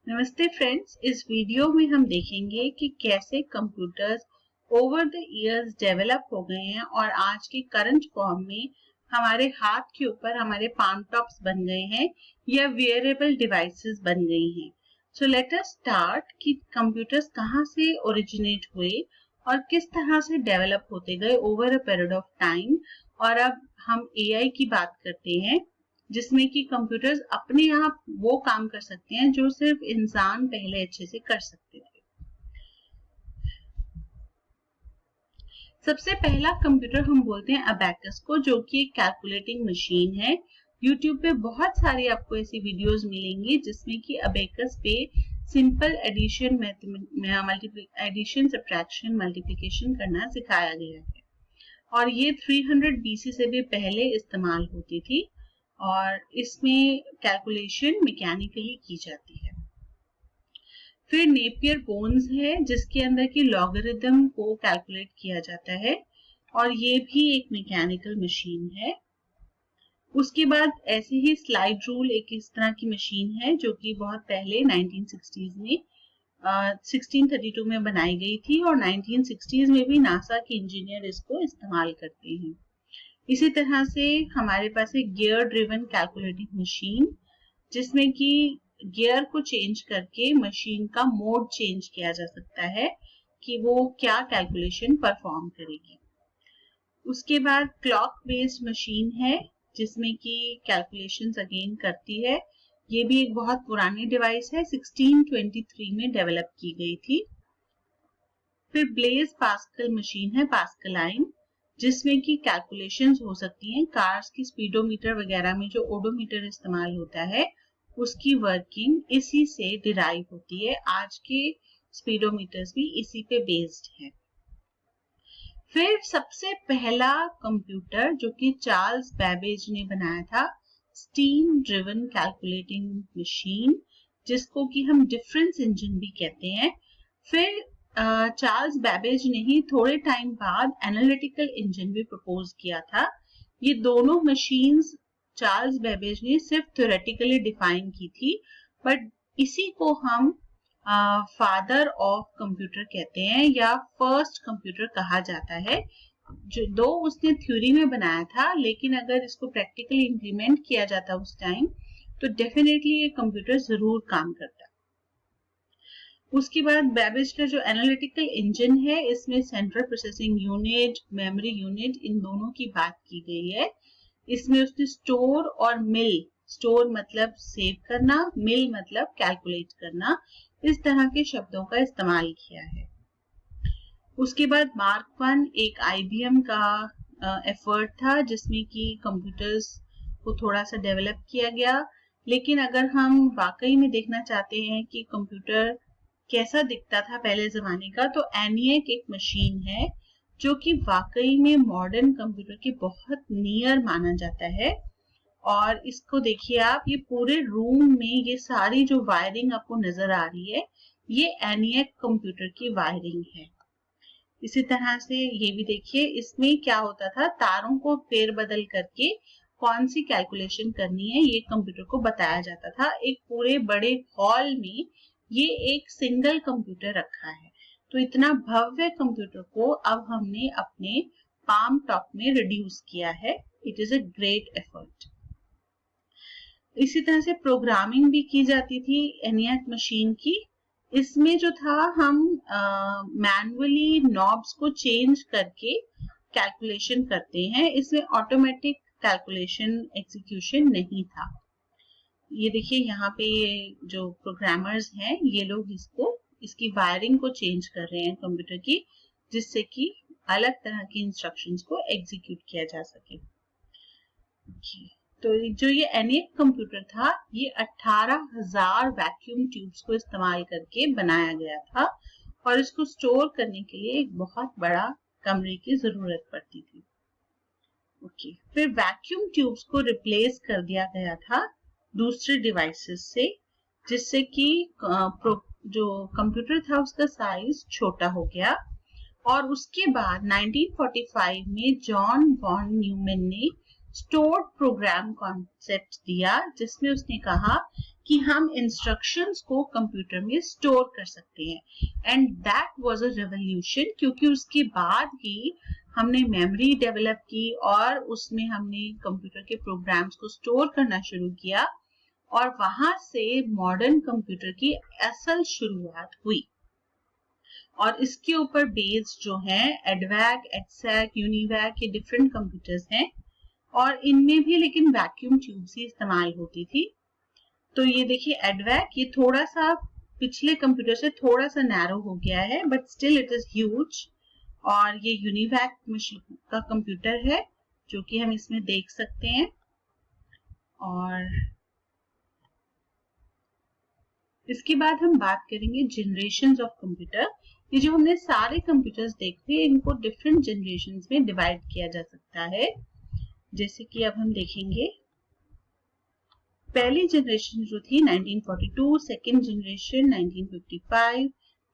नमस्ते फ्रेंड्स, इस वीडियो में हम देखेंगे कि कैसे computers over the years develop हो गए हैं और आज के करंट फॉर्म में हमारे हाथ के ऊपर हमारे पाम टॉप्स बन गए हैं या वेयरेबल डिवाइसेस बन गई हैं। सो लेट अस स्टार्ट कि कंप्यूटर्स कहाँ से ओरिजिनेट हुए और किस तरह से डेवलप होते गए over a period of time. और अब हम एआई की बात करते हैं जिसमें कि कंप्यूटर्स अपने आप वो काम कर सकते हैं जो सिर्फ इंसान पहले अच्छे से कर सकते थे। सबसे पहला कंप्यूटर हम बोलते हैं अबैकस को, जो कि एक कैलकुलेटिंग मशीन है। यूट्यूब पे बहुत सारी आपको ऐसी वीडियोस मिलेंगी जिसमें कि अबैकस पे simple addition, addition, subtraction, multiplication करना सिखाया गया है और ये 300 BC से भी पहले इस्तेमाल होती थी और इसमें कैलकुलेशन मैकेनिकली की जाती है। फिर नेपियर बोन्स है जिसके अंदर की लॉगरिथम को कैलकुलेट किया जाता है और ये भी एक मैकेनिकल मशीन है। उसके बाद ऐसे ही स्लाइड रूल एक इस तरह की मशीन है जो कि बहुत पहले 1960s में 1632 में बनाई गई थी और 1960s में भी नासा के इंजीनियर इसको इस्तेमाल करते हैं। इसी तरह से हमारे पास एक गियर ड्रिवन कैलकुलेटिंग मशीन जिसमें कि गियर को चेंज करके मशीन का मोड चेंज किया जा सकता है कि वो क्या कैलकुलेशन परफॉर्म करेगी। उसके बाद क्लॉक बेस्ड मशीन है जिसमें कि कैलकुलेशंस अगेन करती है। ये भी एक बहुत पुरानी डिवाइस है, 1623 में डेवलप की गई थी। फिर ब्लेज पास्कल मशीन है, पास्कलाइन, जिसमें कि कैलकुलेशंस हो सकती हैं। कार्स की स्पीडोमीटर वगैरह में जो ओडोमीटर इस्तेमाल होता है उसकी वर्किंग इसी से डिराइव होती है। आज के स्पीडोमीटर्स भी इसी पे बेस्ड है। फिर सबसे पहला कंप्यूटर जो कि चार्ल्स बैबेज ने बनाया था, स्टीम ड्रिवन कैलकुलेटिंग मशीन, जिसको कि हम डिफरेंस इंजन भी कहते हैं। फिर चार्ल्स बैबेज ने ही थोड़े टाइम बाद एनालिटिकल इंजन भी प्रपोज किया था। ये दोनों मशीन्स चार्ल्स बैबेज ने सिर्फ थ्योरेटिकली डिफाइन की थी, बट इसी को हम फादर ऑफ कंप्यूटर कहते हैं या फर्स्ट कंप्यूटर कहा जाता है। जो दो उसने थ्योरी में बनाया था, लेकिन अगर इसको प्रैक्टिकली इम्प्लीमेंट किया जाता उस टाइम तो डेफिनेटली ये कंप्यूटर जरूर काम करता। उसके बाद बैबेज का जो एनालिटिकल इंजन है इसमें central processing unit, memory unit, इन दोनों की बात की गई है। इसमें उसने स्टोर और मिल, स्टोर मतलब सेव करना, मिल मतलब कैलकुलेट करना, इस तरह के शब्दों का इस्तेमाल किया है। उसके बाद मार्क 1 एक IBM का एफर्ट था जिसमें कि कंप्यूटर्स को थोड़ा सा डेवलप किया गया। लेकिन अगर हम वाकई में देखना चाहते हैं कि कंप्यूटर कैसा दिखता था पहले जमाने का, तो ENIAC एक मशीन है जो कि वाकई में मॉडर्न कंप्यूटर के बहुत नियर माना जाता है। और इसको देखिए आप, ये पूरे रूम में ये सारी जो वायरिंग आपको नजर आ रही है ये ENIAC कंप्यूटर की वायरिंग है। इसी तरह से ये भी देखिए, इसमें क्या होता था, तारों को फेरबदल करके कौन सी कैलकुलेशन करनी है ये कंप्यूटर को बताया जाता था। एक पूरे बड़े हॉल में ये एक सिंगल कंप्यूटर रखा है। तो इतना भव्य कंप्यूटर को अब हमने अपने पाम टॉप में रिड्यूस किया है। It is a great effort. इसी तरह से प्रोग्रामिंग भी की जाती थी ENIAC मशीन की। इसमें जो था, हम मैनुअली नॉब्स को चेंज करके कैलकुलेशन करते हैं। इसमें ऑटोमेटिक कैलकुलेशन एग्जीक्यूशन नहीं था। ये देखिए यहाँ पे जो प्रोग्रामर्स हैं ये लोग इसकी वायरिंग को चेंज कर रहे हैं कंप्यूटर की, जिससे कि अलग तरह की इंस्ट्रक्शंस को एग्जीक्यूट किया जा सके। तो जो ये ENIAC कंप्यूटर था ये 18,000 वैक्यूम ट्यूब्स को इस्तेमाल करके बनाया गया था और इसको स्टोर करने के लिए एक बहुत बड़ा कमरे की जरूरत पड़ती थी। फिर वैक्यूम ट्यूब्स को रिप्लेस कर दिया गया था दूसरे डिवाइसेस से, जिससे कि जो कंप्यूटर था उसका साइज छोटा हो गया। और उसके बाद 1945 में जॉन वॉन न्यूमैन ने स्टोर्ड प्रोग्राम कॉन्सेप्ट दिया, जिसमें उसने कहा कि हम इंस्ट्रक्शंस को कंप्यूटर में स्टोर कर सकते हैं and that was a revolution, क्योंकि उसके बाद ही हमने मेमोरी डेवलप की और उसमें हमने कंप्यूटर के प्रोग्राम्स को स्टोर करना शुरू किया और वहां से मॉडर्न कंप्यूटर की असल शुरुआत हुई। और इसके ऊपर बेस्ड जो है एडवैक, एडसैक, यूनिवैक ये डिफरेंट कंप्यूटर्स हैं और इनमें भी लेकिन वैक्यूम ट्यूब्स ही इस्तेमाल होती थी। तो ये देखिए एडवैक, ये थोड़ा सा पिछले कंप्यूटर से थोड़ा सा नैरो हो गया है but still it is huge. और ये यूनिवैक मशीन का कंप्यूटर है जो कि हम इसमें देख सकते हैं। और इसके बाद हम बात करेंगे जनरेशंस ऑफ कंप्यूटर। ये जो हमने सारे कंप्यूटर्स देखे इनको डिफरेंट जनरेशंस में डिवाइड किया जा सकता है। जैसे कि अब हम देखेंगे पहली जनरेशन जो थी 1942, सेकेंड जनरेशन 1955,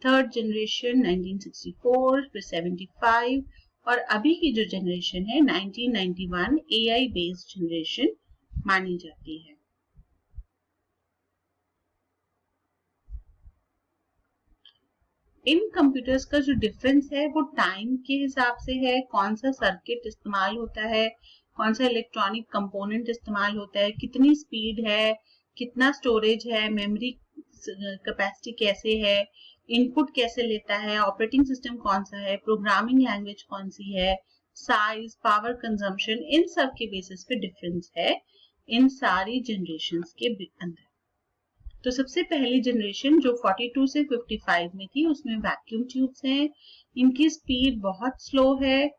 थर्ड जनरेशन 1964, फिर 75 और अभी की जो जनरेशन है 1991 एआई बेस्ड जनरेशन मानी जाती है। इन कंप्यूटर्स का जो डिफरेंस है वो टाइम के हिसाब से है, कौन सा सर्किट इस्तेमाल होता है, कौन सा इलेक्ट्रॉनिक कंपोनेंट इस्तेमाल होता है, कितनी स्पीड है, कितना स्टोरेज है, मेमोरी कैपेसिटी कैसे है, इनपुट कैसे लेता है, ऑपरेटिंग सिस्टम कौन सा है, प्रोग्रामिंग लैंग्वेज कौन सी है, साइज, पावर कंजम्पशन, इन सब के बेसिस पे डिफरेंस है इन सारी जनरेशंस के अंदर। तो सबसे पहली जनरेशन जो 42 से 55 में थी उसमें वैक्यूम ट्यूब्स हैं, इनकी स्पीड बहुत स्लो है।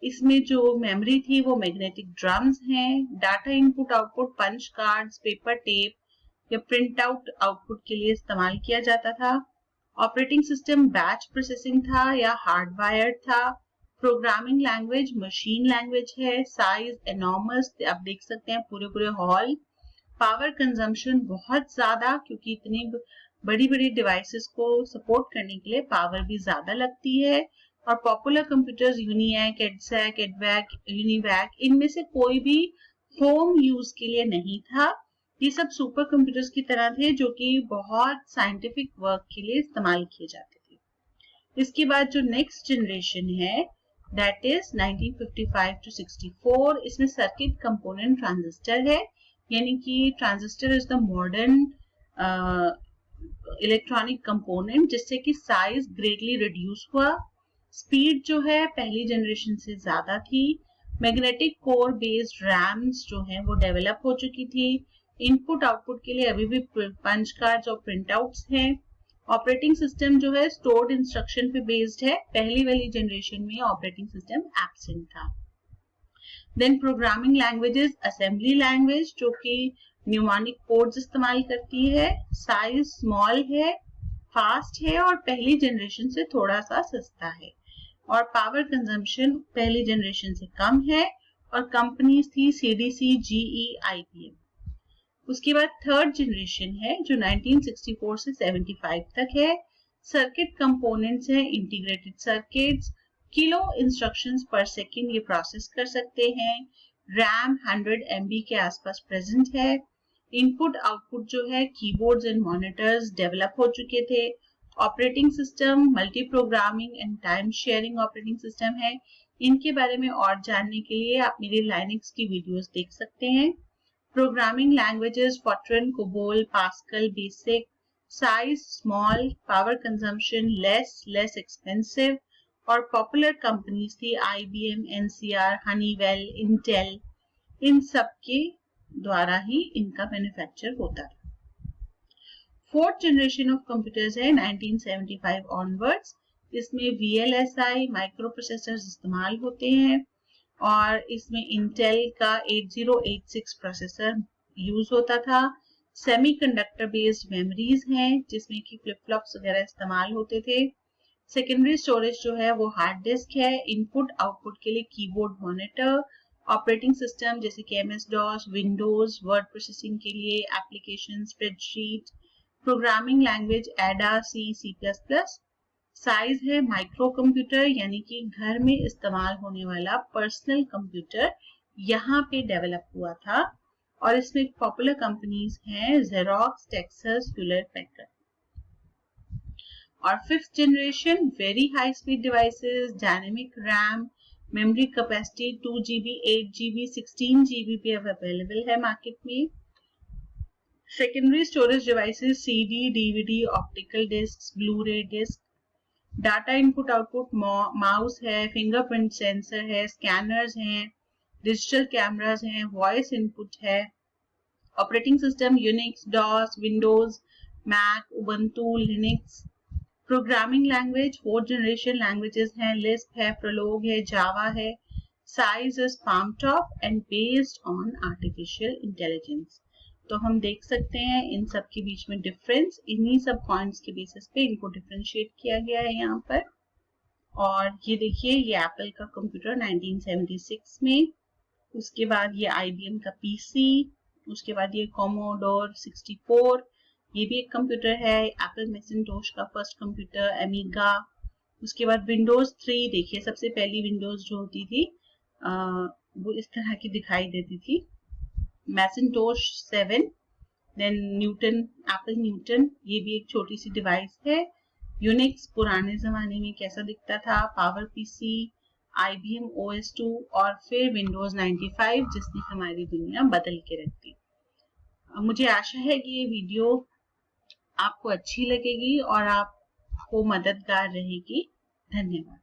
इसमें जो मेमोरी थी वो मैग्नेटिक ड्रम्स हैं, data input output punch cards, paper tape या प्रिंट आउट आउटपुट के लिए इस्तेमाल किया जाता था। ऑपरेटिंग सिस्टम बैच प्रोसेसिंग था या हार्डवायर्ड था। प्रोग्रामिंग लैंग्वेज मशीन लैंग्वेज है। साइज एनॉर्मस, आप देख सकते हैं पूरे पूरे हॉल। पावर कंजम्पशन बहुत ज्यादा, क्योंकि इतनी बड़ी बड़ी डिवाइसेस को सपोर्ट करने के लिए पावर भी ज्यादा लगती है। और popular computers ENIAC, EDSAC, EDVAC, UNIVAC, इनमें से कोई भी होम यूज के लिए नहीं था। ये सब सुपर कंप्यूटर्स की तरह थे जो कि बहुत साइंटिफिक वर्क के लिए इस्तेमाल किए जाते थे। इसके बाद जो नेक्स्ट जनरेशन है दैट इज 1955 to 64। इसमें सर्किट कंपोनेंट ट्रांजिस्टर है, यानी कि transistor is the modern electronic component जिससे कि साइज ग्रेटली रिड्यूस हुआ। स्पीड जो है पहली जनरेशन से ज्यादा थी। मैग्नेटिक कोर बेस्ड रैम्स जो है वो डेवलप हो चुकी थी। इनपुट आउटपुट के लिए अभी भी पंच कार्ड्स और प्रिंट आउट्स हैं। ऑपरेटिंग सिस्टम जो है स्टोर्ड इंस्ट्रक्शन पे बेस्ड है। पहली वाली जनरेशन में ऑपरेटिंग सिस्टम एब्सेंट था। Then programming languages, assembly language जो कि न्यूमेरिक कोड्स इस्तेमाल करती है। साइज स्मॉल है, फास्ट है और पहली जनरेशन से थोड़ा सा सस्ता है। और पावर कंजम्पशन पहली जनरेशन से कम है और कंपनीज थी सीडीसी, जीई, आईबीएम। उसके बाद थर्ड जनरेशन है जो 1964 से 75 तक है। सर्किट कंपोनेंट्स हैं इंटीग्रेटेड सर्किट्स, किलो इंस्ट्रक्शंस पर सेकेंड ये प्रोसेस कर सकते हैं। रैम 100 MB के आसपास प्रेजेंट है। इनपुट आउटपुट जो है कीबोर्ड्स एंड मॉनिटर्स डेवलप हो चुके थे। Operating system multi programming and time sharing operating system है। इनके बारे में और जानने के लिए आप मेरी लाइनक्स की वीडियोस देख सकते हैं। Programming languages FORTRAN, COBOL, Pascal, BASIC. Size small, power consumption less expensive. और पॉपुलर कंपनीज थी आईबीएम, एनसीआर, हनीवेल, इंटेल। इन सब के द्वारा ही इनका मैन्युफैक्चर होता था। फोर्थ जनरेशन ऑफ कंप्यूटर्स है 1975 ऑनवर्ड्स। इसमें वीएलएसआई माइक्रो प्रोसेसर्स इस्तेमाल होते हैं और इसमें इंटेल का 8086 प्रोसेसर यूज होता था। सेमीकंडक्टर बेस्ड मेमोरीज हैं जिसमें कि फ्लिप फ्लॉप्स वगैरह इस्तेमाल होते थे। सेकेंडरी स्टोरेज जो है वो हार्ड डिस्क है। इनपुट आउटपुट के लिए कीबोर्ड, मॉनिटर। ऑपरेटिंग सिस्टम जैसे कि MS DOS, Windows, word processing के लिए application, spreadsheet. Programming language Ada, C plus plus. Size है माइक्रो कंप्यूटर, यानी कि घर में इस्तेमाल होने वाला पर्सनल कंप्यूटर यहाँ पे डेवलप हुआ था। और इसमें पॉपुलर कंपनीज हैं जेरोक्स, टेक्सास, ह्यूलेट पैकर्ड। और 5th generation very high speed devices, dynamic RAM, memory capacity 2 GB, 8 GB, 16 GB पे अब अवेलेबल है मार्केट में। Secondary storage devices CD, DVD, optical disc, Blu-ray disc, data input output mouse है, fingerprint sensor है, scanners हैं, digital cameras हैं, voice input है, operating system Unix, DOS, Windows, Mac, Ubuntu, Linux. Programming language 4th generation languages हैं, Lisp है, Prolog है, Java है। Size is palm top and based on artificial intelligence. तो हम देख सकते हैं इन सब के बीच में डिफरेंस, इन्हीं सब पॉइंट्स के बेसिस पे इनको डिफरेंशिएट किया गया है यहाँ पर। और ये देखिए ये एप्पल का कंप्यूटर 1976 में, उसके बाद ये IBM का PC, उसके बाद ये कोमोडोर 64, ये भी एक कंप्यूटर है, एप्पल मैकिंटोश का फर्स्ट कंप्यूटर, एमिगा। उसके बाद विंडोज 3 देखिए, सबसे पहली विंडोज जो होती थी वो इस तरह की दिखाई देती थी। Macintosh 7, then Newton, Apple Newton, ये भी एक छोटी सी डिवाइस है। यूनिक्स पुराने जमाने में कैसा दिखता था, पावर PC, IBM OS2 और फिर विंडोज 95 जिसने हमारी दुनिया बदल के रख दी। मुझे आशा है कि ये वीडियो आपको अच्छी लगेगी और आपको मददगार रहेगी। धन्यवाद।